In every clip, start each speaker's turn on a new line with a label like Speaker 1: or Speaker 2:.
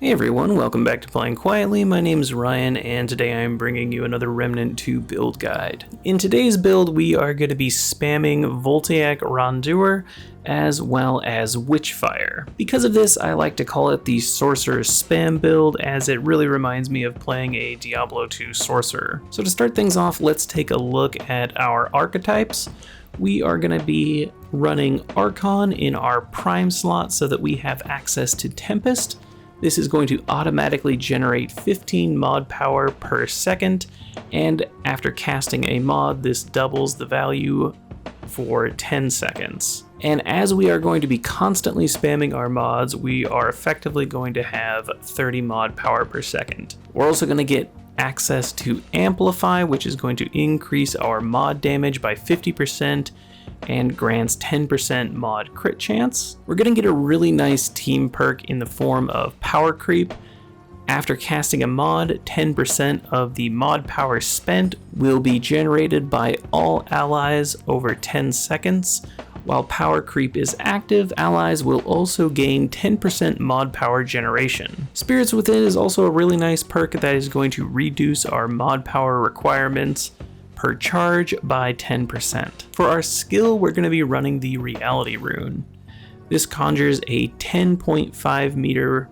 Speaker 1: Hey everyone, welcome back to Playing Quietly. My name is Ryan, and today I am bringing you another Remnant 2 build guide. In today's build, we are going to be spamming Voltaic Rondure as well as Witchfire. Because of this, I like to call it the Sorcerer Spam Build, as it really reminds me of playing a Diablo 2 Sorcerer. So to start things off, let's take a look at our Archetypes. We are going to be running Archon in our Prime slot so that we have access to Tempest. This is going to automatically generate 15 mod power per second, and after casting a mod, this doubles the value for 10 seconds. And as we are going to be constantly spamming our mods, we are effectively going to have 30 mod power per second. We're also going to get access to Amplify, which is going to increase our mod damage by 50%, and grants 10% mod crit chance. We're going to get a really nice team perk in the form of Power Creep. After casting a mod, 10% of the mod power spent will be generated by all allies over 10 seconds. While Power Creep is active, allies will also gain 10% mod power generation. Spirits Within is also a really nice perk that is going to reduce our mod power requirements per charge by 10%. For our skill, we're going to be running the Reality Rune. This conjures a 10.5 meter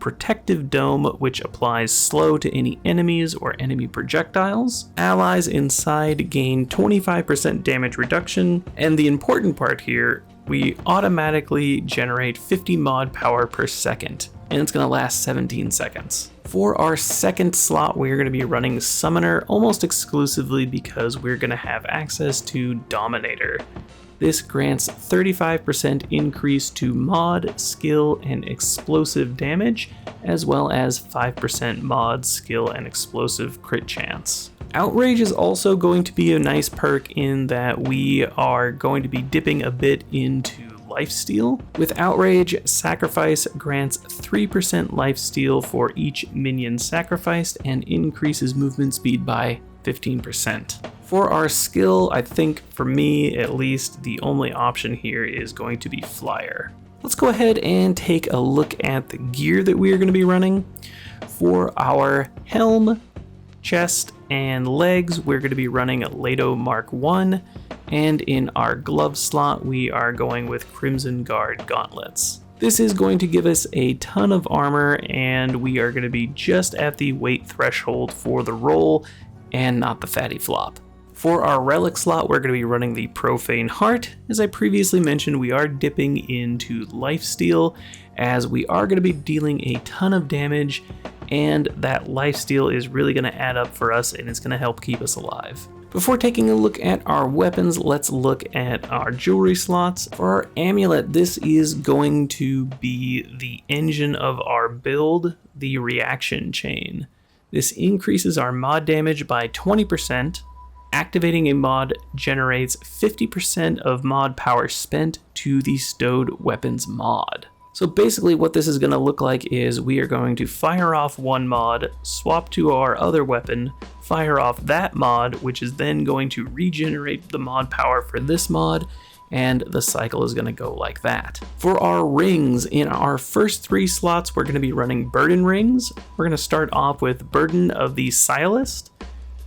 Speaker 1: protective dome which applies slow to any enemies or enemy projectiles. Allies inside gain 25% damage reduction, and the important part here, we automatically generate 50 mod power per second, and it's going to last 17 seconds. For our second slot, we're going to be running Summoner almost exclusively because we're going to have access to Dominator. This grants 35% increase to mod, skill, and explosive damage, as well as 5% mod, skill, and explosive crit chance. Outrage is also going to be a nice perk in that we are going to be dipping a bit into lifesteal. With Outrage, Sacrifice grants 3% lifesteal for each minion sacrificed and increases movement speed by 15%. For our skill, I think for me at least, the only option here is going to be Flyer. Let's go ahead and take a look at the gear that we are going to be running. For our helm, chest, and legs, we're going to be running a Leto Mark 1, and in our glove slot, we are going with Crimson Guard gauntlets. This is going to give us a ton of armor, and we are going to be just at the weight threshold for the roll, and not the fatty flop. For our relic slot, we're going to be running the Profane Heart. As I previously mentioned, we are dipping into lifesteal, as we are going to be dealing a ton of damage, and that lifesteal is really going to add up for us, and it's going to help keep us alive. Before taking a look at our weapons, let's look at our jewelry slots. For our amulet, this is going to be the engine of our build, the reaction chain. This increases our mod damage by 20%. Activating a mod generates 50% of mod power spent to the stowed weapons mod. So basically what this is going to look like is we are going to fire off one mod, swap to our other weapon, fire off that mod, which is then going to regenerate the mod power for this mod, and the cycle is going to go like that. For our rings, in our first 3 slots, we're going to be running Burden Rings. We're going to start off with Burden of the Sciolist.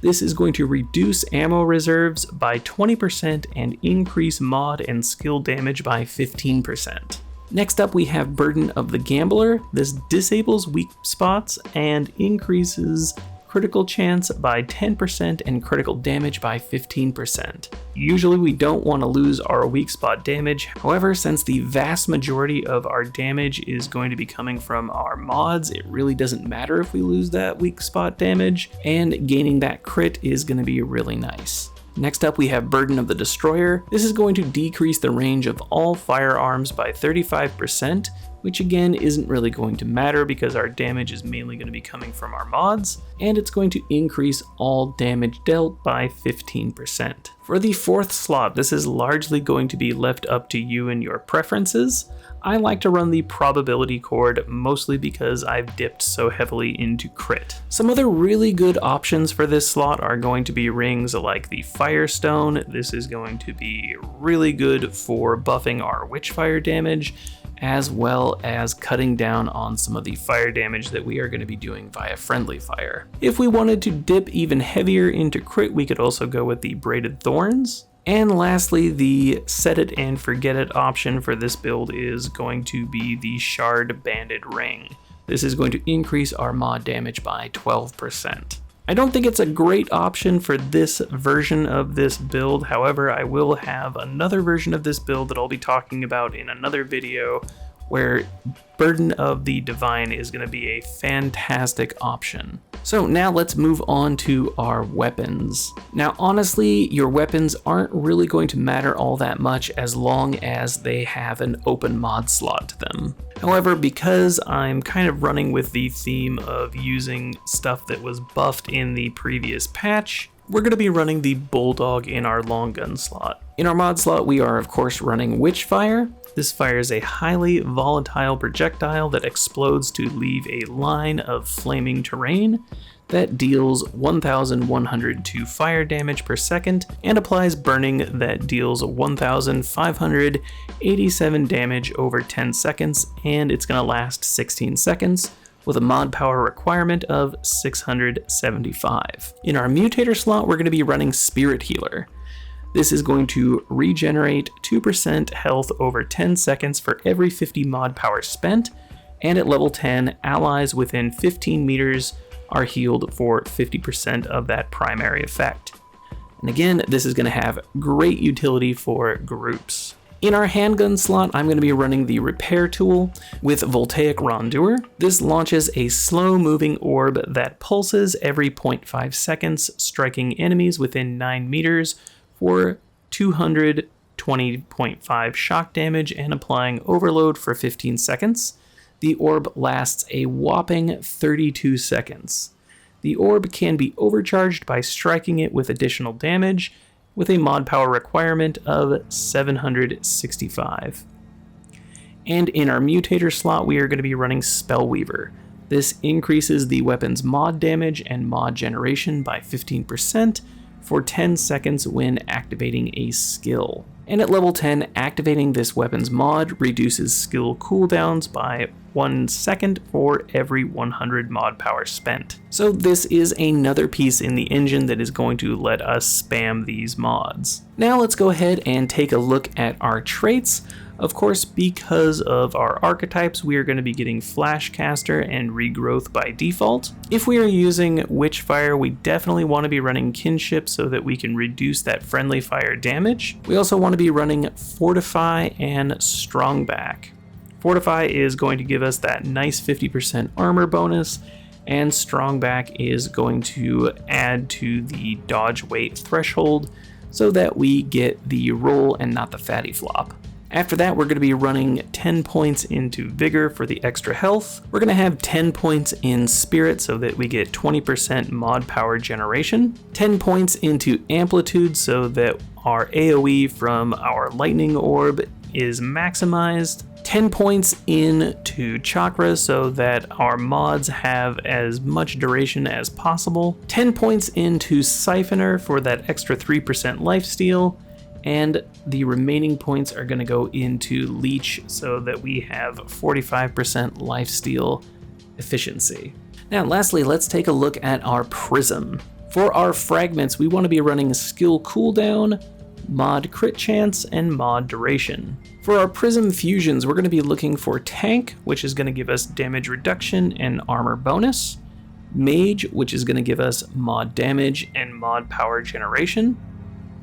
Speaker 1: This is going to reduce ammo reserves by 20% and increase mod and skill damage by 15%. Next up, we have Burden of the Gambler. This disables weak spots and increases critical chance by 10% and critical damage by 15%. Usually we don't want to lose our weak spot damage. However, since the vast majority of our damage is going to be coming from our mods, it really doesn't matter if we lose that weak spot damage, and gaining that crit is going to be really nice. Next up, we have Burden of the Destroyer. This is going to decrease the range of all firearms by 35%, which again isn't really going to matter because our damage is mainly going to be coming from our mods, and it's going to increase all damage dealt by 15%. For the 4th slot, this is largely going to be left up to you and your preferences. I like to run the probability cord mostly because I've dipped so heavily into crit. Some other really good options for this slot are going to be rings like the Firestone. This is going to be really good for buffing our Witchfire damage, as well as cutting down on some of the fire damage that we are going to be doing via friendly fire. If we wanted to dip even heavier into crit, we could also go with the Braided Thorns. And lastly, the set it and forget it option for this build is going to be the Shard Banded Ring. This is going to increase our mod damage by 12%. I don't think it's a great option for this version of this build. However, I will have another version of this build that I'll be talking about in another video where Burden of the Divine is going to be a fantastic option. So now let's move on to our weapons. Now honestly, your weapons aren't really going to matter all that much as long as they have an open mod slot to them. However, because I'm kind of running with the theme of using stuff that was buffed in the previous patch, we're going to be running the Bulldog in our long gun slot. In our mod slot, we are of course running Witchfire. This fires a highly volatile projectile that explodes to leave a line of flaming terrain that deals 1,102 fire damage per second and applies burning that deals 1,587 damage over 10 seconds, and it's going to last 16 seconds with a mod power requirement of 675. In our mutator slot, we're going to be running Spirit Healer. This is going to regenerate 2% health over 10 seconds for every 50 mod power spent, and at level 10, allies within 15 meters are healed for 50% of that primary effect. And again, this is going to have great utility for groups. In our handgun slot, I'm going to be running the Repair Tool with Voltaic Rondure. This launches a slow-moving orb that pulses every 0.5 seconds, striking enemies within 9 meters for 220.5 shock damage and applying overload for 15 seconds. The orb lasts a whopping 32 seconds. The orb can be overcharged by striking it with additional damage, with a mod power requirement of 765. And in our mutator slot, we are going to be running Spellweaver. This increases the weapon's mod damage and mod generation by 15% for 10 seconds when activating a skill. And at level 10, activating this weapon's mod reduces skill cooldowns by 1 second for every 100 mod power spent. So this is another piece in the engine that is going to let us spam these mods. Now let's go ahead and take a look at our traits. Of course, because of our archetypes, we are going to be getting Flashcaster and Regrowth by default. If we are using Witchfire, we definitely want to be running Kinship so that we can reduce that friendly fire damage. We also want to be running Fortify and Strongback. Fortify is going to give us that nice 50% armor bonus, and Strongback is going to add to the dodge weight threshold so that we get the roll and not the fatty flop. After that, we're going to be running 10 points into Vigor for the extra health. We're going to have 10 points in Spirit so that we get 20% mod power generation. 10 points into Amplitude so that our AoE from our Lightning Orb is maximized. 10 points into Chakra so that our mods have as much duration as possible. 10 points into Siphoner for that extra 3% lifesteal. And the remaining points are going to go into Leech so that we have 45% lifesteal efficiency. Now lastly, let's take a look at our Prism. For our fragments, we want to be running skill cooldown, mod crit chance, and mod duration. For our Prism fusions, we're going to be looking for Tank, which is going to give us damage reduction and armor bonus, Mage, which is going to give us mod damage and mod power generation,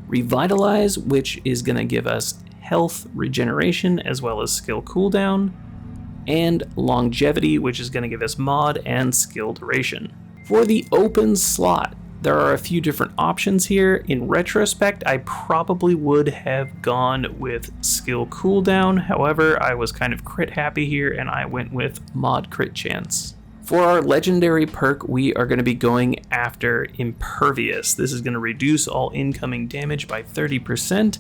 Speaker 1: Revitalize, which is going to give us health regeneration as well as skill cooldown, and Longevity, which is going to give us mod and skill duration. For the open slot, there are a few different options here. In retrospect, I probably would have gone with skill cooldown. However, I was kind of crit happy here and I went with mod crit chance. For our legendary perk, we are going to be going after Impervious. This is going to reduce all incoming damage by 30%,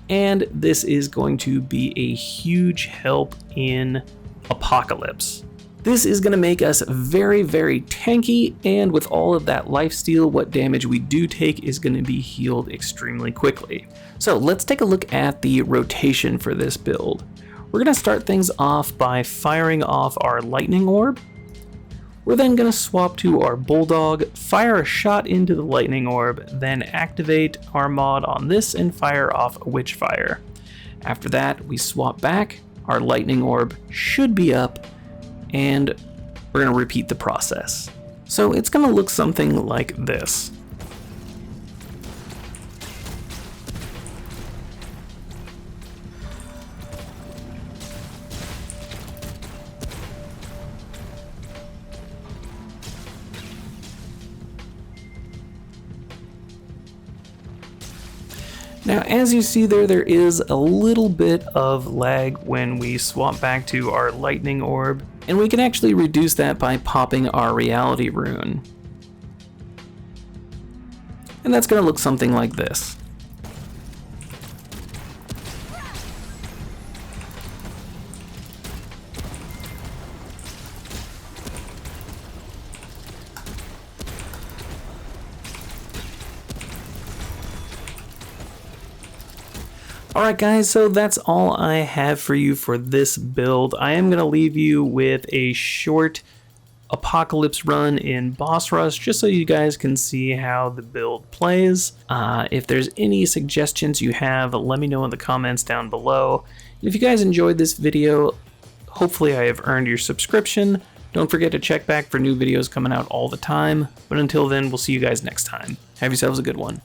Speaker 1: and this is going to be a huge help in Apocalypse. This is going to make us very, very tanky, and with all of that lifesteal, what damage we do take is going to be healed extremely quickly. So let's take a look at the rotation for this build. We're going to start things off by firing off our lightning orb. We're then going to swap to our bulldog, fire a shot into the lightning orb, then activate our mod on this and fire off a Witchfire. After that, we swap back, our lightning orb should be up, and we're going to repeat the process. So it's going to look something like this. Now, as you see there is a little bit of lag when we swap back to our lightning orb, and we can actually reduce that by popping our reality rune. And that's going to look something like this. Alright guys, so that's all I have for you for this build. I am going to leave you with a short apocalypse run in boss rush just so you guys can see how the build plays. If there's any suggestions you have, let me know in the comments down below. And if you guys enjoyed this video, hopefully I have earned your subscription. Don't forget to check back for new videos coming out all the time. But until then, we'll see you guys next time. Have yourselves a good one.